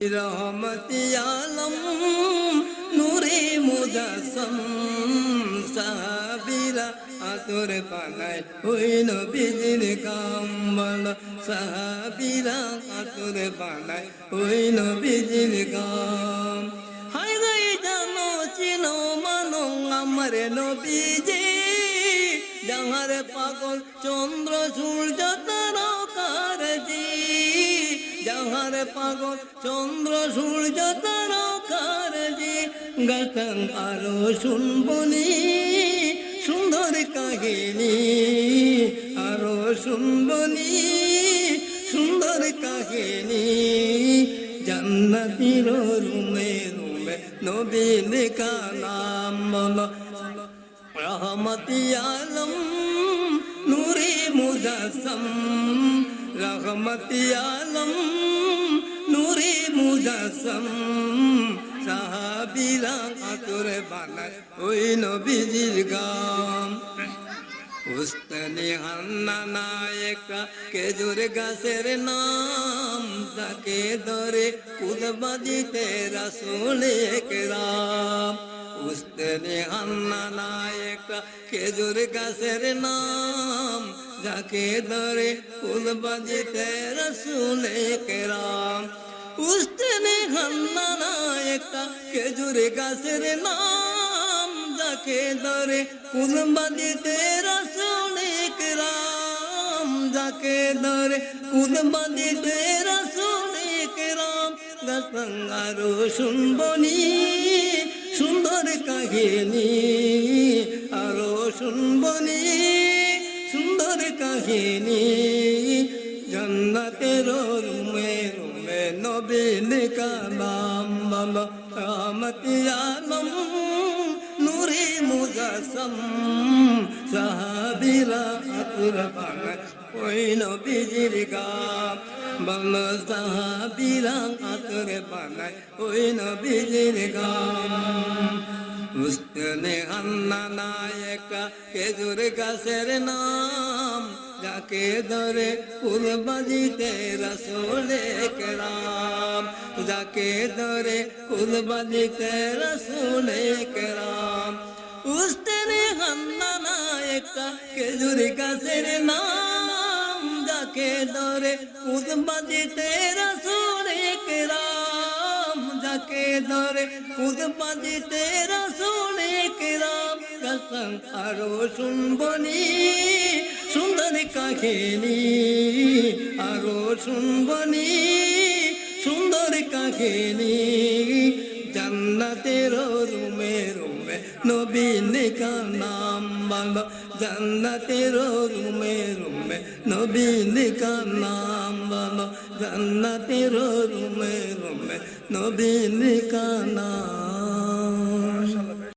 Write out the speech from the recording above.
रहमती आलम नूरे मुजासम साहाबीरा आतुर पानाय ओई नबीजिर कामबल साहाबीरा आतुर पानाय ओई नबीजिर काम हाय गई जानो चिनो मानो আমার নবীজি যাহার পাগল চন্দ্র সূর্য তারকার জি যাহার পাগল চন্দ্র সূর্য তারকার জি গান আরো শুনবনি সুন্দর কাহিনী আরো শুনবনি সুন্দর কাহিনী জান্নাতির রুমে রুমে নবীর কা নাম বলো रहमती आलम नूरे मुजासम रहमती आलम नूरे मुजासम साहाबीरा आतुर बानाय ओई नबीजिर गाम उस्तने हान्ना नायका केजुर गाছের নাম যাকে ধরে কুদবা দিতে রাসূল একরাম উস্তনে হান্না নায়কা খেজুর গাছের নাম যাকে ধরে কুদবা দিতে রাসূল একরাম উস্তনে হান্না নায়কা খেজুর গাছের নাম যাকে ধরে কুদবা দিতে রাসূল একরাম যাকে ধরে কুদবা দিতে রাসূল একরাম গান আরো শুনবনি সুন্দর কাহিনী আরো শুনবনি সুন্দর কাহিনী জান্নাতের রুমে রুমে নবীর কালাম বলো रहमती आलम नूरे मुजाসম সাহাবীরা আতর বানায় ওই নবীজির গাম বলো সাহাবীরা আতর বানায় ওই নবীজির গাম উস্তনে হান্না নায়কা খেজুর গাছের নাম যাকে ধরে কুদবা দিতে রাসূল একরাম যাকে ধরে কুদবা দিতে রাসূল একরাম উস্তনে হান্না নায়কা খেজুর গাছের নাম যাকে ধরে কুদবা দিতে রাসূল একরাম যাকে ধরে কুদবা দিতে রাসূল একরাম গান আরো শুনবনি সুন্দর কাহিনী আরো শুনবনি সুন্দর কাহিনী জান্নাতের রুমে রুমে নবীর কা নাম বলো জান্নাতের রুমে রুমে নবীর কা নাম বলো জান্নাতের রুমে রুমে নবীর কা নাম